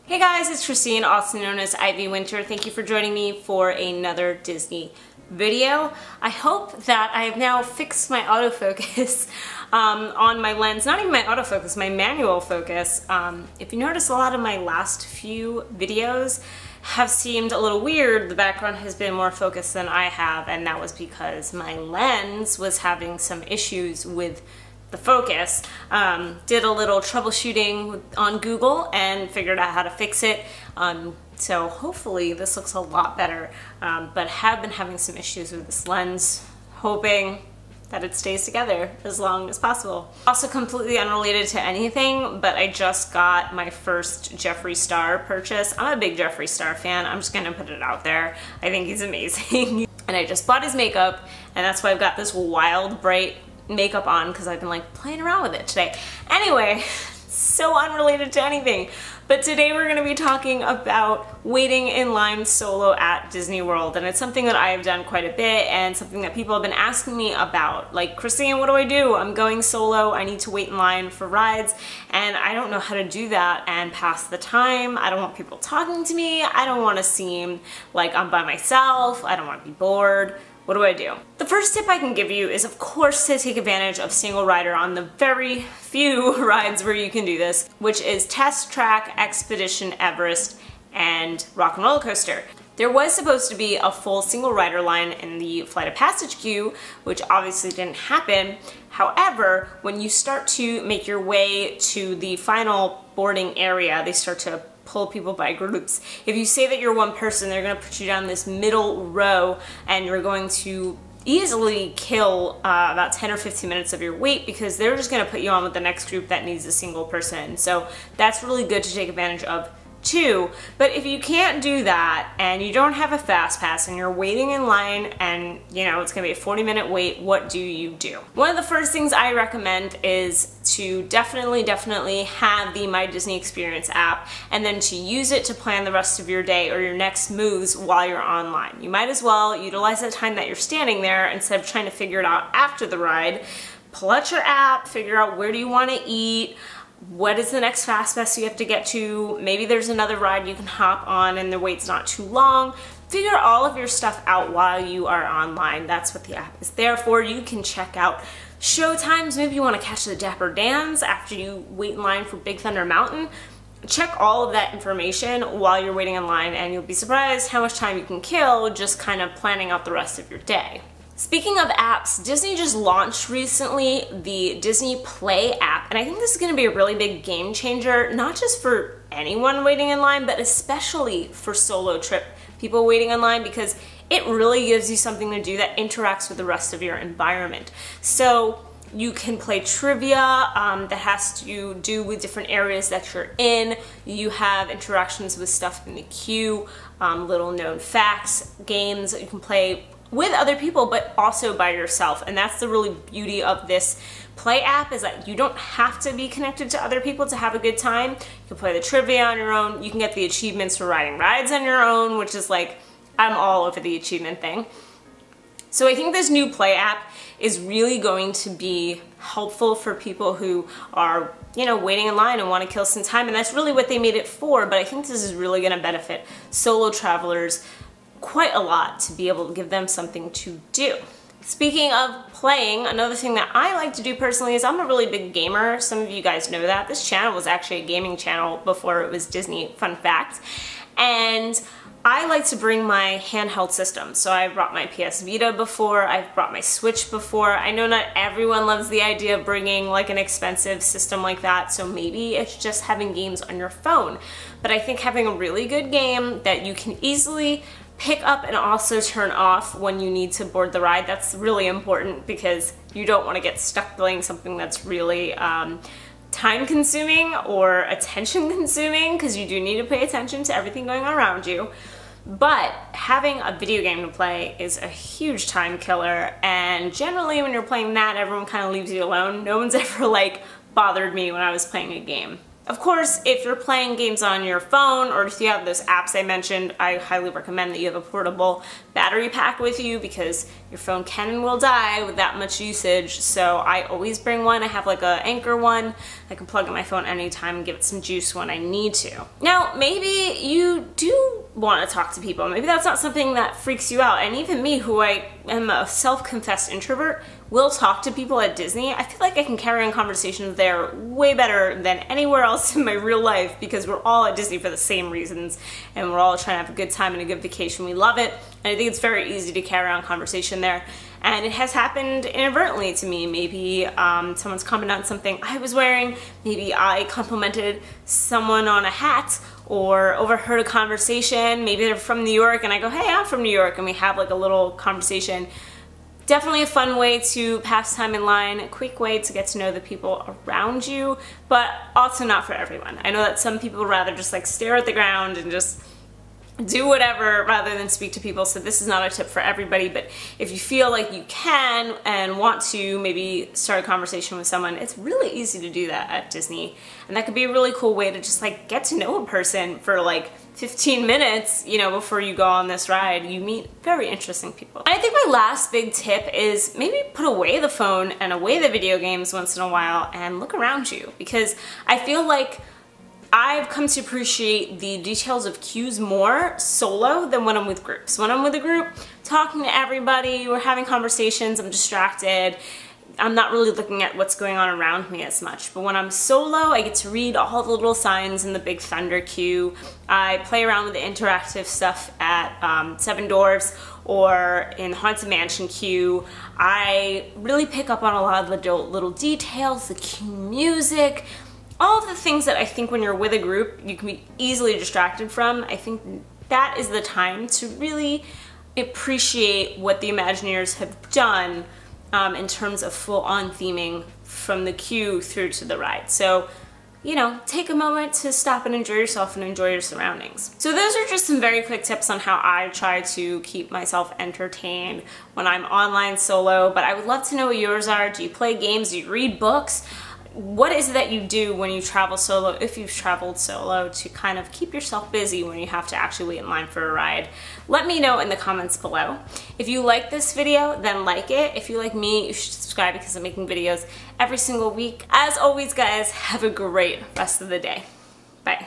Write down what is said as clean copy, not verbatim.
Hey guys, it's Christine, also known as Ivy Winter. Thank you for joining me for another Disney video. I hope that I have now fixed my autofocus on my lens. Not even my autofocus, my manual focus. If you notice, a lot of my last few videos have seemed a little weird. The background has been more focused than I have, and that was because my lens was having some issues with the focus. Did a little troubleshooting on Google and figured out how to fix it. So hopefully this looks a lot better, but have been having some issues with this lens, hoping that it stays together as long as possible. Also completely unrelated to anything, but I just got my first Jeffree Star purchase. I'm a big Jeffree Star fan. I'm just gonna put it out there. I think he's amazing. And I just bought his makeup, and that's why I've got this wild, bright makeup on, because I've been like playing around with it today. Anyway, so unrelated to anything, but today we're going to be talking about waiting in line solo at Disney World, and it's something that I have done quite a bit and something that people have been asking me about. Like, Christine, what do I do? I'm going solo, I need to wait in line for rides, and I don't know how to do that and pass the time. I don't want people talking to me. I don't want to seem like I'm by myself. I don't want to be bored. What do I do? The first tip I can give you is, of course, to take advantage of single rider on the very few rides where you can do this, which is Test Track, Expedition Everest, and Rock and Roller Coaster. There was supposed to be a full single rider line in the Flight of Passage queue, which obviously didn't happen. However, when you start to make your way to the final boarding area, they start to pull people by groups. If you say that you're one person, they're going to put you down this middle row, and you're going to easily kill about 10 or 15 minutes of your wait, because they're just going to put you on with the next group that needs a single person. So that's really good to take advantage of too. But if you can't do that and you don't have a fast pass and you're waiting in line and you know it's gonna be a 40-minute wait, what do you do? One of the first things I recommend is to definitely have the My Disney Experience app, and then to use it to plan the rest of your day or your next moves while you're online. You might as well utilize the time that you're standing there instead of trying to figure it out after the ride. Pull out your app, figure out where do you want to eat, what is the next fast pass you have to get to, maybe there's another ride you can hop on and the wait's not too long. Figure all of your stuff out while you are online. That's what the app is there for. You can check out show times. Maybe you want to catch the Dapper Dans after you wait in line for Big Thunder Mountain. Check all of that information while you're waiting in line, and you'll be surprised how much time you can kill just kind of planning out the rest of your day. Speaking of apps, Disney just launched recently the Disney Play app, and I think this is going to be a really big game changer, not just for anyone waiting in line, but especially for solo trip people waiting in line, because it really gives you something to do that interacts with the rest of your environment. So you can play trivia that has to do with different areas that you're in. You have interactions with stuff in the queue, little known facts, games that you can play with other people, but also by yourself. And that's the really beauty of this Play app, is that you don't have to be connected to other people to have a good time. You can play the trivia on your own. You can get the achievements for riding rides on your own, which is like, I'm all over the achievement thing. So I think this new Play app is really going to be helpful for people who are, you know, waiting in line and want to kill some time. And that's really what they made it for. But I think this is really going to benefit solo travelers quite a lot, to be able to give them something to do. Speaking of playing, another thing that I like to do personally is I'm a really big gamer. Some of you guys know that. This channel was actually a gaming channel before it was Disney, fun fact. And I like to bring my handheld system. So I've brought my PS Vita before, I've brought my Switch before. I know not everyone loves the idea of bringing like an expensive system like that, so maybe it's just having games on your phone. But I think having a really good game that you can easily pick up and also turn off when you need to board the ride, that's really important, because you don't want to get stuck playing something that's really time consuming or attention consuming, because you do need to pay attention to everything going on around you. But having a video game to play is a huge time killer, and generally when you're playing that, everyone kind of leaves you alone. No one's ever like bothered me when I was playing a game. Of course, if you're playing games on your phone or if you have those apps I mentioned, I highly recommend that you have a portable battery pack with you because your phone can and will die with that much usage. So I always bring one. I have like a Anchor one. I can plug in my phone anytime and give it some juice when I need to. Now, maybe you do want to talk to people. Maybe that's not something that freaks you out. And even me, who I am a self-confessed introvert, will talk to people at Disney. I feel like I can carry on conversations there way better than anywhere else in my real life because we're all at Disney for the same reasons and we're all trying to have a good time and a good vacation. We love it, and I think it's very easy to carry on conversation there. And it has happened inadvertently to me. Maybe someone's commented on something I was wearing. Maybe I complimented someone on a hat or overheard a conversation. Maybe they're from New York and I go, hey, I'm from New York, and we have like a little conversation. Definitely a fun way to pass time in line, a quick way to get to know the people around you, but also not for everyone. I know that some people would rather just like stare at the ground and just do whatever rather than speak to people, so this is not a tip for everybody, but if you feel like you can and want to maybe start a conversation with someone, it's really easy to do that at Disney, and that could be a really cool way to just like get to know a person for like 15 minutes, you know, before you go on this ride. You meet very interesting people. And I think my last big tip is maybe put away the phone and away the video games once in a while and look around you, because I feel like I've come to appreciate the details of queues more solo than when I'm with groups. When I'm with a group, talking to everybody, we're having conversations, I'm distracted, I'm not really looking at what's going on around me as much. But when I'm solo, I get to read all the little signs in the Big Thunder queue. I play around with the interactive stuff at Seven Dwarfs or in Haunted Mansion queue. I really pick up on a lot of the little details, the queue music, all of the things that I think when you're with a group you can be easily distracted from. I think that is the time to really appreciate what the Imagineers have done in terms of full-on theming from the queue through to the ride. So, you know, take a moment to stop and enjoy yourself and enjoy your surroundings. So those are just some very quick tips on how I try to keep myself entertained when I'm online solo, but I would love to know what yours are. Do you play games? Do you read books? What is it that you do when you travel solo, if you've traveled solo, to kind of keep yourself busy when you have to actually wait in line for a ride? Let me know in the comments below. If you like this video, then like it. If you like me, you should subscribe because I'm making videos every single week. As always, guys, have a great rest of the day. Bye.